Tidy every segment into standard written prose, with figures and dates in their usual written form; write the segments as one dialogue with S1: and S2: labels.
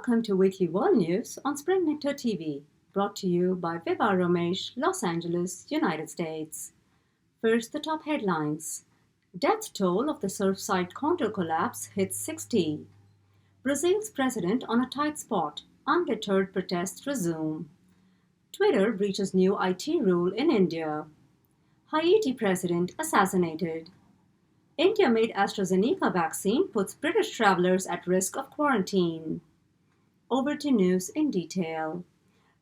S1: Welcome to Weekly World News on Spring Nectar TV, brought to you by Vibha Ramesh, Los Angeles, United States. First, the top headlines. Death toll of the Surfside condo collapse hits 60. Brazil's president on a tight spot. Undeterred protests resume. Twitter breaches new IT rule in India. Haiti president assassinated. India-made AstraZeneca vaccine puts British travelers at risk of quarantine. Over to news in detail.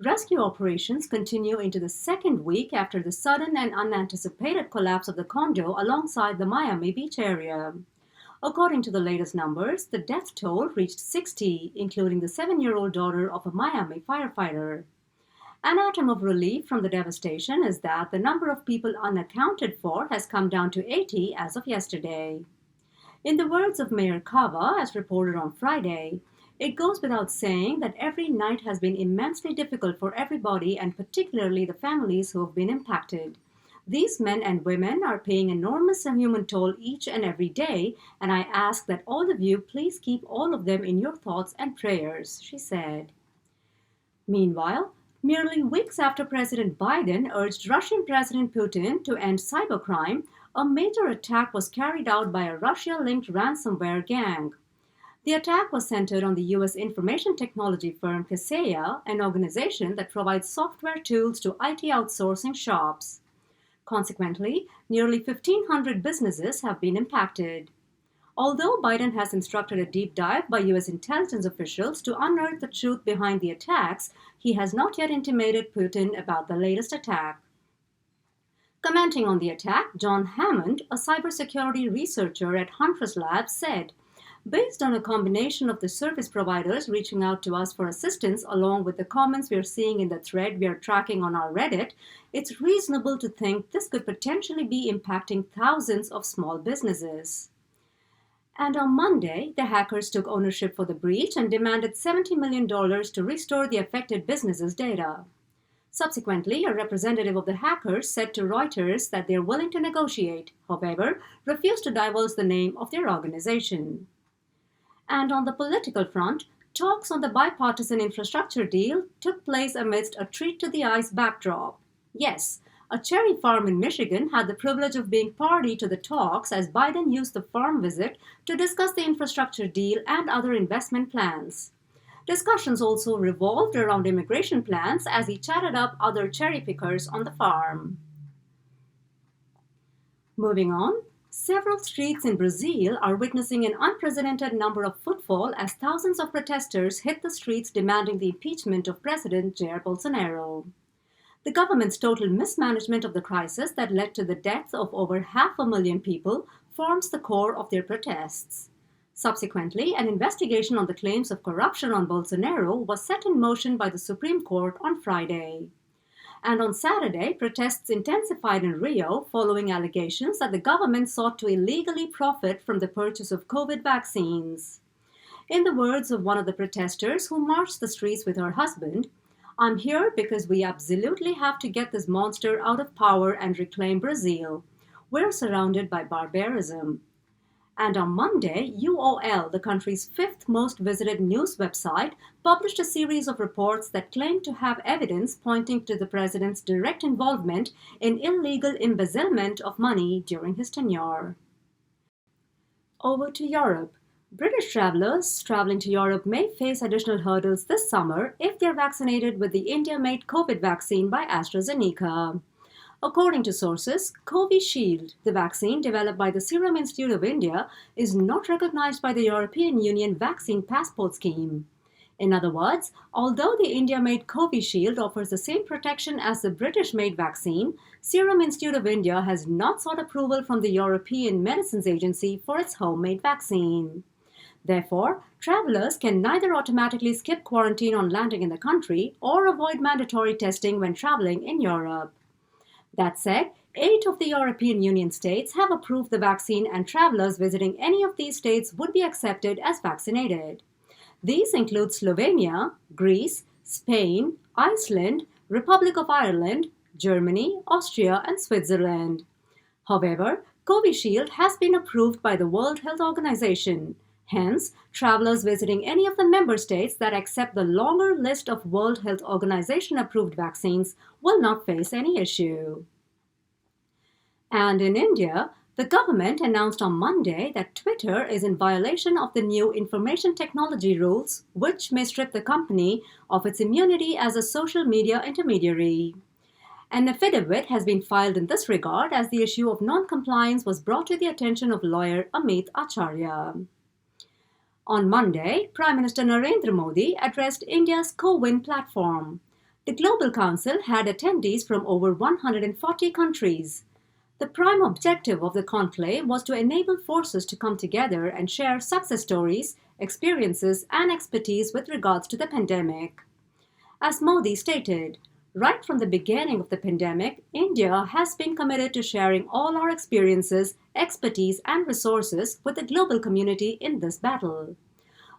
S1: Rescue operations continue into the second week after the sudden and unanticipated collapse of the condo alongside the Miami Beach area. According to the latest numbers, the death toll reached 60, including the 7-year-old daughter of a Miami firefighter. An atom of relief from the devastation is that the number of people unaccounted for has come down to 80 as of yesterday. In the words of Mayor Cava, as reported on Friday, it goes without saying that every night has been immensely difficult for everybody and particularly the families who have been impacted. These men and women are paying enormous human toll each and every day, and I ask that all of you please keep all of them in your thoughts and prayers, she said. Meanwhile, merely weeks after President Biden urged Russian President Putin to end cybercrime, a major attack was carried out by a Russia-linked ransomware gang. The attack was centered on the U.S. information technology firm Kaseya, an organization that provides software tools to IT outsourcing shops. Consequently, nearly 1,500 businesses have been impacted. Although Biden has instructed a deep dive by U.S. intelligence officials to unearth the truth behind the attacks, he has not yet intimated Putin about the latest attack. Commenting on the attack, John Hammond, a cybersecurity researcher at Huntress Labs, said, "Based on a combination of the service providers reaching out to us for assistance along with the comments we are seeing in the thread we are tracking on our Reddit, it's reasonable to think this could potentially be impacting thousands of small businesses." And on Monday, the hackers took ownership for the breach and demanded $70 million to restore the affected businesses' data. Subsequently, a representative of the hackers said to Reuters that they are willing to negotiate, however, refused to divulge the name of their organization. And on the political front, talks on the bipartisan infrastructure deal took place amidst a treat-to-the-eyes backdrop. Yes, a cherry farm in Michigan had the privilege of being party to the talks as Biden used the farm visit to discuss the infrastructure deal and other investment plans. Discussions also revolved around immigration plans as he chatted up other cherry pickers on the farm. Moving on, several streets in Brazil are witnessing an unprecedented number of footfall as thousands of protesters hit the streets demanding the impeachment of President Jair Bolsonaro. The government's total mismanagement of the crisis that led to the death of over 500,000 people forms the core of their protests. Subsequently, an investigation on the claims of corruption on Bolsonaro was set in motion by the Supreme Court on Friday. And on Saturday, protests intensified in Rio following allegations that the government sought to illegally profit from the purchase of COVID vaccines. In the words of one of the protesters who marched the streets with her husband, "I'm here because we absolutely have to get this monster out of power and reclaim Brazil. We're surrounded by barbarism." And on Monday, UOL, the country's fifth most visited news website, published a series of reports that claimed to have evidence pointing to the president's direct involvement in illegal embezzlement of money during his tenure. Over to Europe. British travelers traveling to Europe may face additional hurdles this summer if they are vaccinated with the India-made COVID vaccine by AstraZeneca. According to sources, Covishield, the vaccine developed by the Serum Institute of India, is not recognized by the European Union Vaccine Passport Scheme. In other words, although the India-made Covishield offers the same protection as the British-made vaccine, Serum Institute of India has not sought approval from the European Medicines Agency for its homemade vaccine. Therefore, travelers can neither automatically skip quarantine on landing in the country or avoid mandatory testing when traveling in Europe. That said, 8 of the European Union states have approved the vaccine and travelers visiting any of these states would be accepted as vaccinated. These include Slovenia, Greece, Spain, Iceland, Republic of Ireland, Germany, Austria, and Switzerland. However, Covishield has been approved by the World Health Organization. Hence, travelers visiting any of the member states that accept the longer list of World Health Organization approved vaccines will not face any issue. And in India, the government announced on Monday that Twitter is in violation of the new information technology rules, which may strip the company of its immunity as a social media intermediary. An affidavit has been filed in this regard as the issue of non-compliance was brought to the attention of lawyer Amit Acharya. On Monday, Prime Minister Narendra Modi addressed India's Co-Win platform. The Global Council had attendees from over 140 countries. The prime objective of the conclave was to enable forces to come together and share success stories, experiences, and expertise with regards to the pandemic. As Modi stated, right from the beginning of the pandemic, India has been committed to sharing all our experiences, expertise, and resources with the global community in this battle.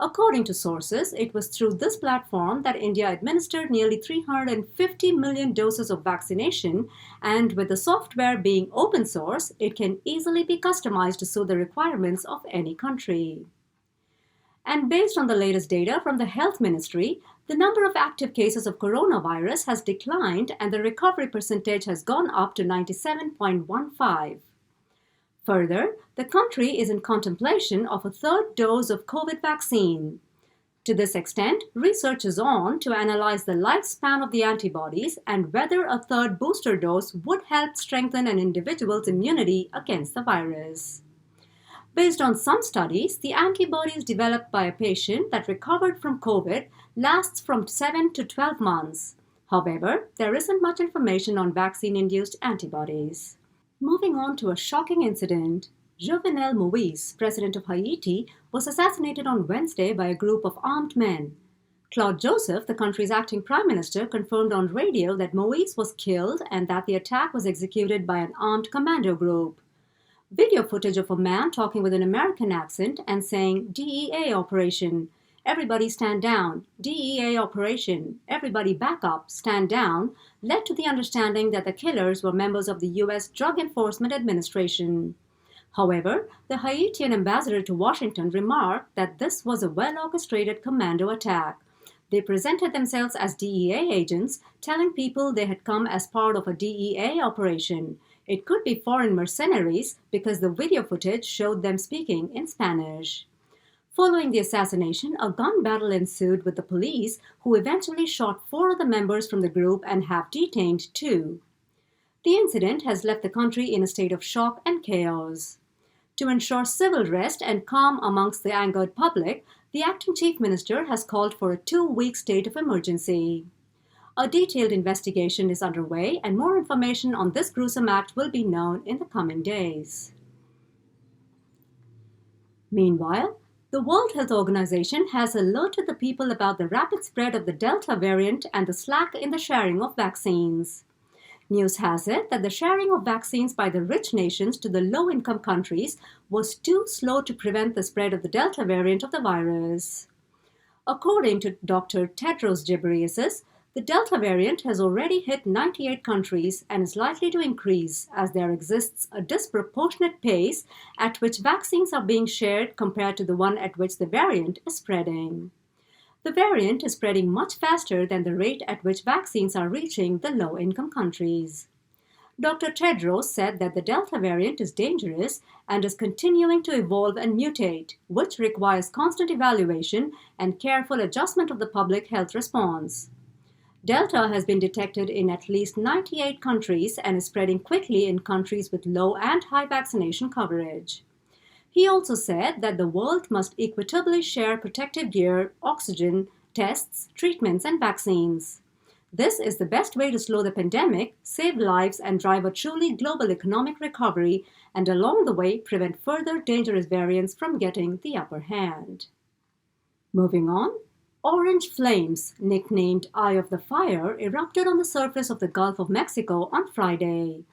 S1: According to sources, it was through this platform that India administered nearly 350 million doses of vaccination, and with the software being open source, it can easily be customized to suit the requirements of any country. And based on the latest data from the Health Ministry, the number of active cases of coronavirus has declined and the recovery percentage has gone up to 97.15%. Further, the country is in contemplation of a third dose of COVID vaccine. To this extent, research is on to analyze the lifespan of the antibodies and whether a third booster dose would help strengthen an individual's immunity against the virus. Based on some studies, the antibodies developed by a patient that recovered from COVID lasts from 7 to 12 months. However, there isn't much information on vaccine-induced antibodies. Moving on to a shocking incident, Jovenel Moïse, president of Haiti, was assassinated on Wednesday by a group of armed men. Claude Joseph, the country's acting prime minister, confirmed on radio that Moïse was killed and that the attack was executed by an armed commando group. Video footage of a man talking with an American accent and saying, "DEA operation, everybody stand down, DEA operation, everybody back up, stand down," led to the understanding that the killers were members of the U.S. Drug Enforcement Administration. However, the Haitian ambassador to Washington remarked that this was a well-orchestrated commando attack. They presented themselves as DEA agents, telling people they had come as part of a DEA operation. It could be foreign mercenaries because the video footage showed them speaking in Spanish. Following the assassination, a gun battle ensued with the police, who eventually shot 4 of the members from the group and have detained 2. The incident has left the country in a state of shock and chaos. To ensure civil rest and calm amongst the angered public, the acting chief minister has called for a 2-week state of emergency. A detailed investigation is underway, and more information on this gruesome act will be known in the coming days. Meanwhile, the World Health Organization has alerted the people about the rapid spread of the Delta variant and the slack in the sharing of vaccines. News has it that the sharing of vaccines by the rich nations to the low-income countries was too slow to prevent the spread of the Delta variant of the virus. According to Dr. Tedros Ghebreyesus, the Delta variant has already hit 98 countries and is likely to increase as there exists a disproportionate pace at which vaccines are being shared compared to the one at which the variant is spreading. The variant is spreading much faster than the rate at which vaccines are reaching the low-income countries. Dr. Tedros said that the Delta variant is dangerous and is continuing to evolve and mutate, which requires constant evaluation and careful adjustment of the public health response. Delta has been detected in at least 98 countries and is spreading quickly in countries with low and high vaccination coverage. He also said that the world must equitably share protective gear, oxygen, tests, treatments, and vaccines. This is the best way to slow the pandemic, save lives, and drive a truly global economic recovery, and along the way prevent further dangerous variants from getting the upper hand. Moving on. Orange flames, nicknamed Eye of the Fire, erupted on the surface of the Gulf of Mexico on Friday.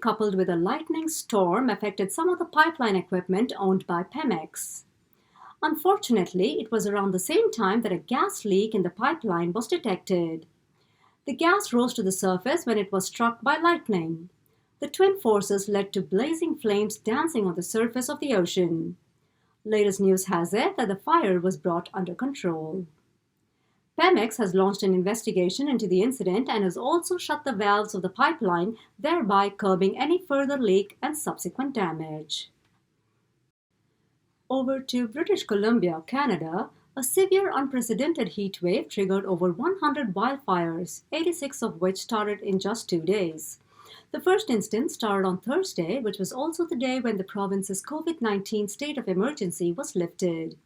S1: coupled with a lightning storm affected some of the pipeline equipment owned by Pemex. Unfortunately, it was around the same time that a gas leak in the pipeline was detected. The gas rose to the surface when it was struck by lightning. The twin forces led to blazing flames dancing on the surface of the ocean. Latest news has it that the fire was brought under control. Pemex has launched an investigation into the incident and has also shut the valves of the pipeline, thereby curbing any further leak and subsequent damage. Over to British Columbia, Canada, a severe unprecedented heat wave triggered over 100 wildfires, 86 of which started in just 2 days. The first instance started on Thursday, which was also the day when the province's COVID-19 state of emergency was lifted.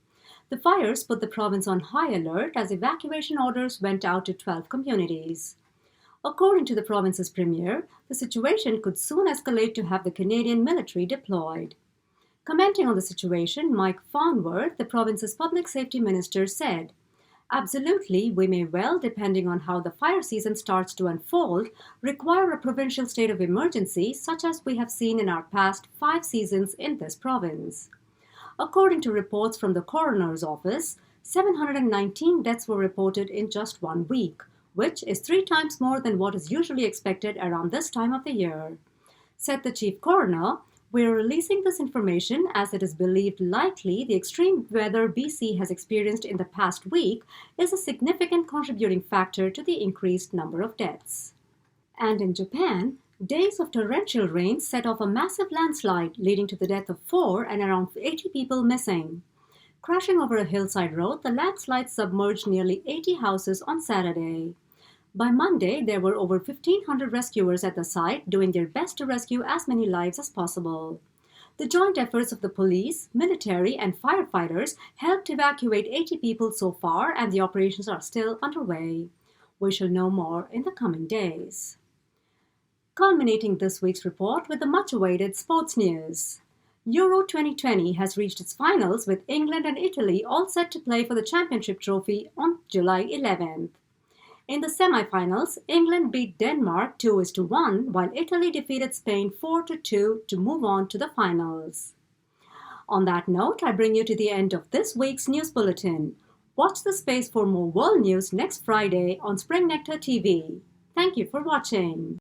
S1: The fires put the province on high alert as evacuation orders went out to 12 communities. According to the province's premier, the situation could soon escalate to have the Canadian military deployed. Commenting on the situation, Mike Farnworth, the province's public safety minister, said, "Absolutely, we may well, depending on how the fire season starts to unfold, require a provincial state of emergency such as we have seen in our past 5 seasons in this province." According to reports from the coroner's office, 719 deaths were reported in just 1 week, which is 3 times more than what is usually expected around this time of the year. Said the chief coroner, "We are releasing this information as it is believed likely the extreme weather BC has experienced in the past week is a significant contributing factor to the increased number of deaths." And in Japan, days of torrential rain set off a massive landslide, leading to the death of 4 and around 80 people missing. Crashing over a hillside road, the landslide submerged nearly 80 houses on Saturday. By Monday, there were over 1,500 rescuers at the site, doing their best to rescue as many lives as possible. The joint efforts of the police, military, and firefighters helped evacuate 80 people so far, and the operations are still underway. We shall know more in the coming days. Culminating this week's report with the much-awaited sports news. Euro 2020 has reached its finals, with England and Italy all set to play for the championship trophy on July 11th. In the semi-finals, England beat Denmark 2-1, while Italy defeated Spain 4-2 to move on to the finals. On that note, I bring you to the end of this week's news bulletin. Watch the space for more world news next Friday on Spring Nectar TV. Thank you for watching.